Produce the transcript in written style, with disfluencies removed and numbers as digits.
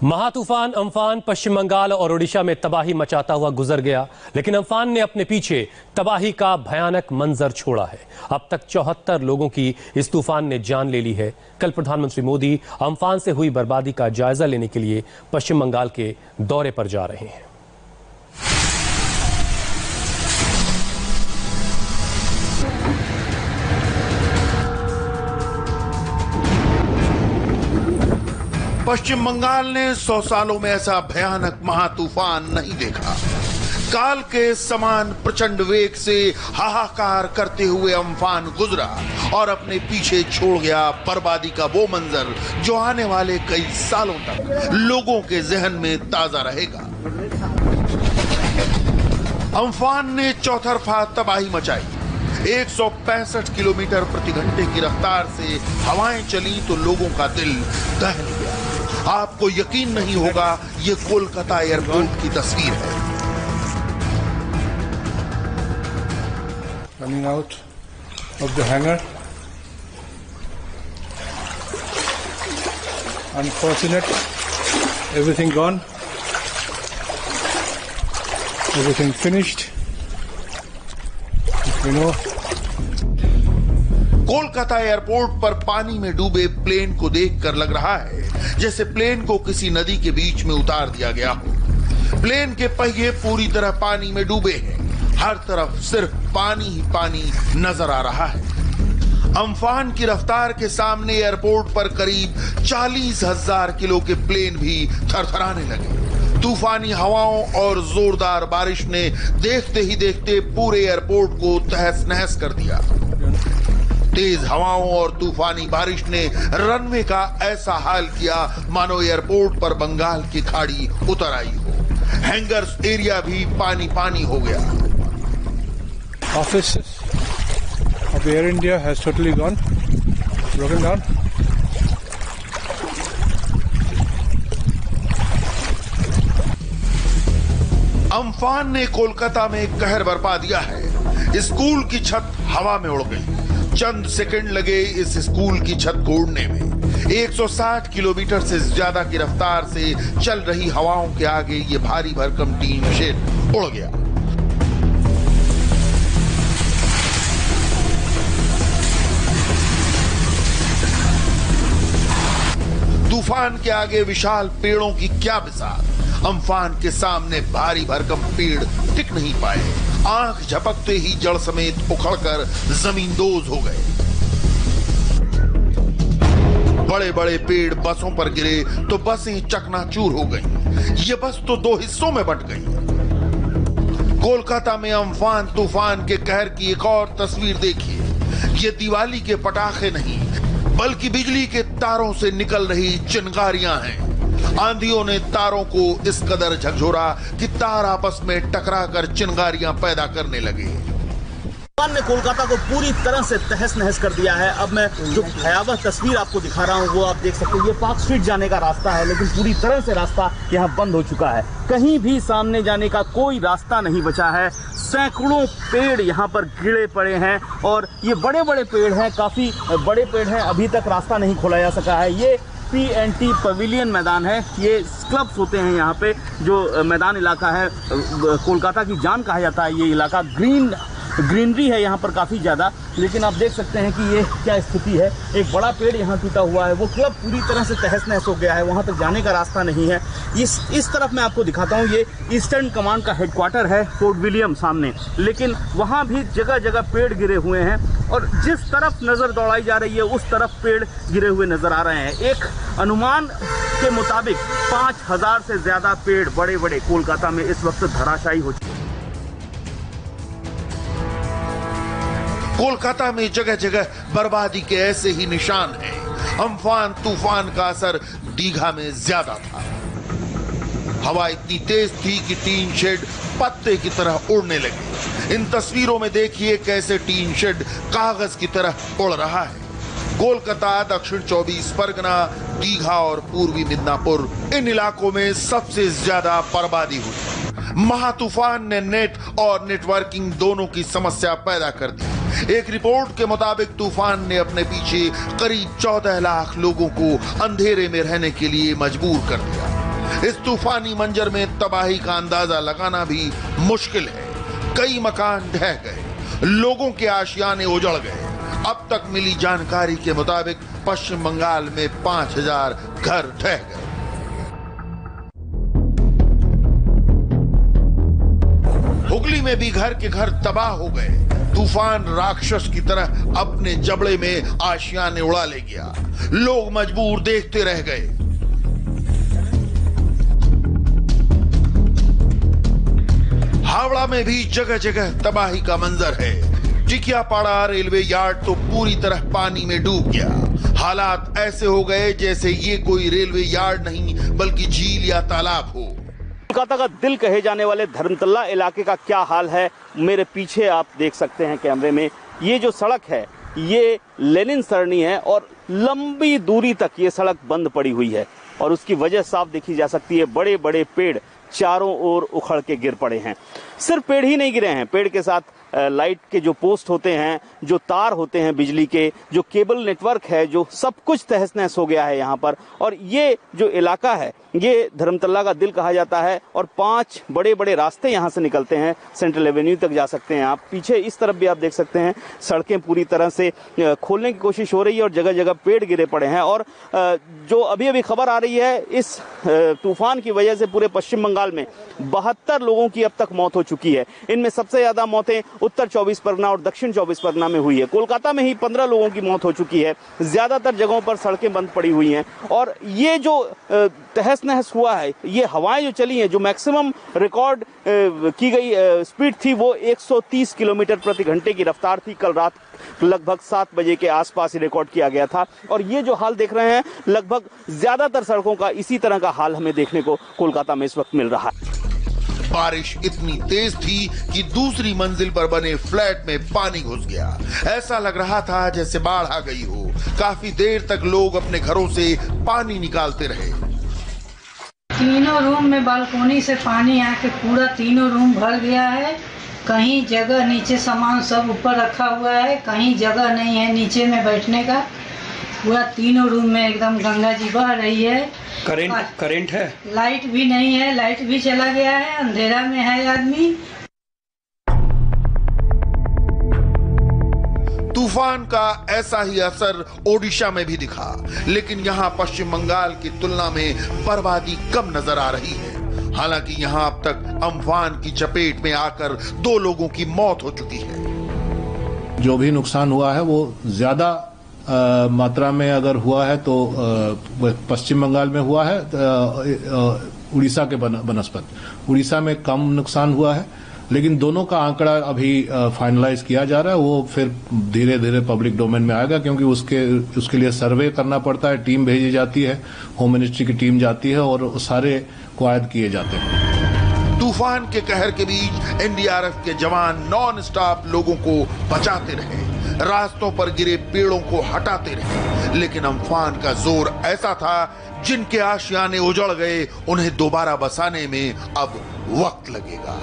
महातूफान Amphan पश्चिम बंगाल और ओडिशा में तबाही मचाता हुआ गुजर गया, लेकिन अम्फान ने अपने पीछे तबाही का भयानक मंजर छोड़ा है। अब तक 74 लोगों की इस तूफान ने जान ले ली है। कल प्रधानमंत्री मोदी अम्फान से हुई बर्बादी का जायजा लेने के लिए पश्चिम बंगाल के दौरे पर जा रहे हैं। पश्चिम बंगाल ने 100 सालों में ऐसा भयानक महातूफान नहीं देखा। काल के समान प्रचंड वेग से हाहाकार करते हुए अम्फान गुजरा और अपने पीछे छोड़ गया बर्बादी का वो मंजर जो आने वाले कई सालों तक लोगों के जहन में ताजा रहेगा। अम्फान ने चौतरफा तबाही मचाई। 165 किलोमीटर प्रति घंटे की रफ्तार से हवाएं चली तो लोगों का दिल दहल गया। आपको यकीन नहीं होगा, ये कोलकाता एयरपोर्ट की तस्वीर है। Coming out of the hangar. Unfortunate. Everything gone. Everything finished. You know. Kolkata airport पर पानी में डूबे प्लेन को देखकर लग रहा है जैसे प्लेन को किसी नदी के बीच में उतार दिया गया हो। प्लेन के पहिए पूरी तरह पानी में डूबे हैं। हर तरफ सिर्फ पानी ही पानी नजर आ रहा है। अम्फान की रफ्तार के सामने एयरपोर्ट पर करीब 40,000 किलो के प्लेन भी थरथराने लगे। तूफानी हवाओं और जोरदार बारिश ने देखते ही देखते पूरे एयरपोर्ट को तहस नहस कर दिया। तेज हवाओं और तूफानी बारिश ने रनवे का ऐसा हाल किया मानो एयरपोर्ट पर बंगाल की खाड़ी उतर आई हो। हैंगर्स एरिया भी पानी पानी हो गया। Offices of Air India has totally gone, broken down. Amphan ने कोलकाता में कहर बरपा दिया है। स्कूल की छत हवा में उड़ गई। चंद सेकंड लगे इस स्कूल की छत को उड़ने में। 160 किलोमीटर से ज्यादा की रफ्तार से चल रही हवाओं के आगे ये भारी भरकम टीन शेड उड़ गया। तूफान के आगे विशाल पेड़ों की क्या मिसाल। अम्फान के सामने भारी भरकम पेड़ टिक नहीं पाए। आंख झपकते ही जड़ समेत उखड़कर जमींदोज हो गए। बड़े बड़े पेड़ बसों पर गिरे तो बसें चकनाचूर हो गईं। ये बस तो 2 हिस्सों में बंट गई। कोलकाता में अम्फान तूफान के कहर की एक और तस्वीर देखिए। ये दिवाली के पटाखे नहीं बल्कि बिजली के तारों से निकल रही चिंगारियां हैं। आंधियों ने तारों को इस कदर झकझोरा कि तार आपस में टकराकर चिंगारियां पैदा करने लगे। तूफान ने कोलकाता को पूरी तरह से तहस नहस कर दिया है। अब मैं जो भयावह तस्वीर आपको दिखा रहा हूँ वो आप देख सकते हैं। ये पार्क स्ट्रीट जाने का रास्ता है, लेकिन पूरी तरह से रास्ता यहाँ बंद हो चुका है। कहीं भी सामने जाने का कोई रास्ता नहीं बचा है। सैकड़ों पेड़ यहाँ पर गिरे पड़े हैं और ये बड़े बड़े पेड़ हैं, काफी बड़े पेड़ हैं। अभी तक रास्ता नहीं खोला जा सका है। ये PNT पवेलियन मैदान है। ये क्लब्स होते हैं यहाँ पे, जो मैदान इलाका है। कोलकाता की जान कहा जाता है ये इलाका। ग्रीनरी है यहाँ पर काफ़ी ज़्यादा, लेकिन आप देख सकते हैं कि ये क्या स्थिति है। एक बड़ा पेड़ यहाँ टूटा हुआ है। वो क्लब पूरी तरह से तहस नहस हो गया है। वहाँ तक जाने का रास्ता नहीं है। इस तरफ मैं आपको दिखाता हूँ। ये ईस्टर्न कमांड का हेडक्वार्टर है फोर्ट विलियम सामने, लेकिन वहाँ भी जगह जगह पेड़ गिरे हुए हैं और जिस तरफ नज़र दौड़ाई जा रही है उस तरफ पेड़ गिरे हुए नज़र आ रहे हैं। एक अनुमान के मुताबिक 5,000 से ज़्यादा पेड़ बड़े बड़े कोलकाता में इस वक्त धराशायी हो चुके हैं। कोलकाता में जगह जगह बर्बादी के ऐसे ही निशान हैं। अम्फान तूफान का असर दीघा में ज्यादा था। हवा इतनी तेज थी कि टीन शेड पत्ते की तरह उड़ने लगे। इन तस्वीरों में देखिए कैसे टीन शेड कागज की तरह उड़ रहा है। कोलकाता, दक्षिण 24 परगना, दीघा और पूर्वी मिदनापुर, इन इलाकों में सबसे ज्यादा बर्बादी हुई। महातूफान ने नेट और नेटवर्किंग दोनों की समस्या पैदा कर दी। एक रिपोर्ट के मुताबिक तूफान ने अपने पीछे करीब 14 लाख लोगों को अंधेरे में रहने के लिए मजबूर कर दिया। इस तूफानी मंजर में तबाही का अंदाजा लगाना भी मुश्किल है। कई मकान ढह गए, लोगों के आशियाने उजड़ गए। अब तक मिली जानकारी के मुताबिक पश्चिम बंगाल में 5000 घर ढह गए। हुगली में भी घर के घर तबाह हो गए। तूफान राक्षस की तरह अपने जबड़े में आशियाने उड़ा ले गया। लोग मजबूर देखते रह गए। हावड़ा में भी जगह जगह तबाही का मंजर है। टिकियापाड़ा रेलवे यार्ड तो पूरी तरह पानी में डूब गया। हालात ऐसे हो गए जैसे ये कोई रेलवे यार्ड नहीं बल्कि झील या तालाब हो। कोलकाता का दिल कहे जाने वाले धर्मतला इलाके का क्या हाल है, मेरे पीछे आप देख सकते हैं कैमरे में। ये जो सड़क है ये लेनिन सरणी है और लंबी दूरी तक ये सड़क बंद पड़ी हुई है और उसकी वजह साफ देखी जा सकती है। बड़े बड़े पेड़ चारों ओर उखड़ के गिर पड़े हैं। सिर्फ पेड़ ही नहीं गिरे हैं, पेड़ के साथ लाइट के जो पोस्ट होते हैं, जो तार होते हैं बिजली के, जो केबल नेटवर्क है, जो सब कुछ तहस नहस हो गया है यहाँ पर। और ये जो इलाका है ये धर्मतला का दिल कहा जाता है और 5 बड़े बड़े रास्ते यहाँ से निकलते हैं। सेंट्रल एवेन्यू तक जा सकते हैं आप। पीछे इस तरफ भी आप देख सकते हैं सड़कें पूरी तरह से खोलने की कोशिश हो रही है और जगह जगह पेड़ गिरे पड़े हैं। और जो अभी अभी खबर आ रही है, इस तूफान की वजह से पूरे पश्चिम बंगाल में 72 लोगों की अब तक मौत हो चुकी है। इनमें सबसे ज्यादा मौतें उत्तर 24 परगना और दक्षिण 24 परगना में हुई है। कोलकाता में ही 15 लोगों की मौत हो चुकी है। ज्यादातर जगहों पर सड़कें बंद पड़ी हुई हैं और ये जो तहस नहस हुआ है, ये हवाएं जो चली हैं, जो मैक्सिमम रिकॉर्ड की गई स्पीड थी वो 130 किलोमीटर प्रति घंटे की रफ्तार थी। कल रात लगभग 7 बजे के आसपास ही रिकॉर्ड किया गया था। और ये जो हाल देख रहे हैं, लगभग ज्यादातर सड़कों का इसी तरह का हाल हमें देखने को कोलकाता में इस वक्त मिल रहा है। बारिश इतनी तेज थी कि दूसरी मंजिल पर बने फ्लैट में पानी घुस गया। ऐसा लग रहा था जैसे बाढ़ आ गई हो। काफी देर तक लोग अपने घरों से पानी निकालते रहे। तीनों रूम में बालकोनी से पानी आके पूरा तीनों रूम भर गया है। कहीं जगह नीचे सामान सब ऊपर रखा हुआ है, कहीं जगह नहीं है नीचे में बैठने का। पूरा तीनों रूम में एकदम गंगा जी बह रही है। करेंट है, लाइट भी नहीं है, लाइट भी चला गया है, अंधेरा में है आदमी। तूफान का ऐसा ही असर ओडिशा में भी दिखा, लेकिन यहाँ पश्चिम बंगाल की तुलना में बर्बादी कम नजर आ रही है। हालांकि यहाँ अब तक अम्फान की चपेट में आकर 2 लोगों की मौत हो चुकी है। जो भी नुकसान हुआ है वो ज्यादा मात्रा में अगर हुआ है तो पश्चिम बंगाल में हुआ है, उड़ीसा के बनस्पत। उड़ीसा में कम नुकसान हुआ है, लेकिन दोनों का आंकड़ा अभी फाइनलाइज किया जा रहा है। वो फिर धीरे धीरे पब्लिक डोमेन में आएगा, क्योंकि उसके लिए सर्वे करना पड़ता है। टीम भेजी जाती है, होम मिनिस्ट्री की टीम जाती है और सारे क्वायद किए जाते हैं। तूफान के कहर के बीच एनडीआरएफ के जवान नॉन स्टॉप लोगों को बचाते रहे, रास्तों पर गिरे पेड़ों को हटाते रहे। लेकिन अम्फान का जोर ऐसा था, जिनके आशियाने उजड़ गए उन्हें दोबारा बसाने में अब वक्त लगेगा।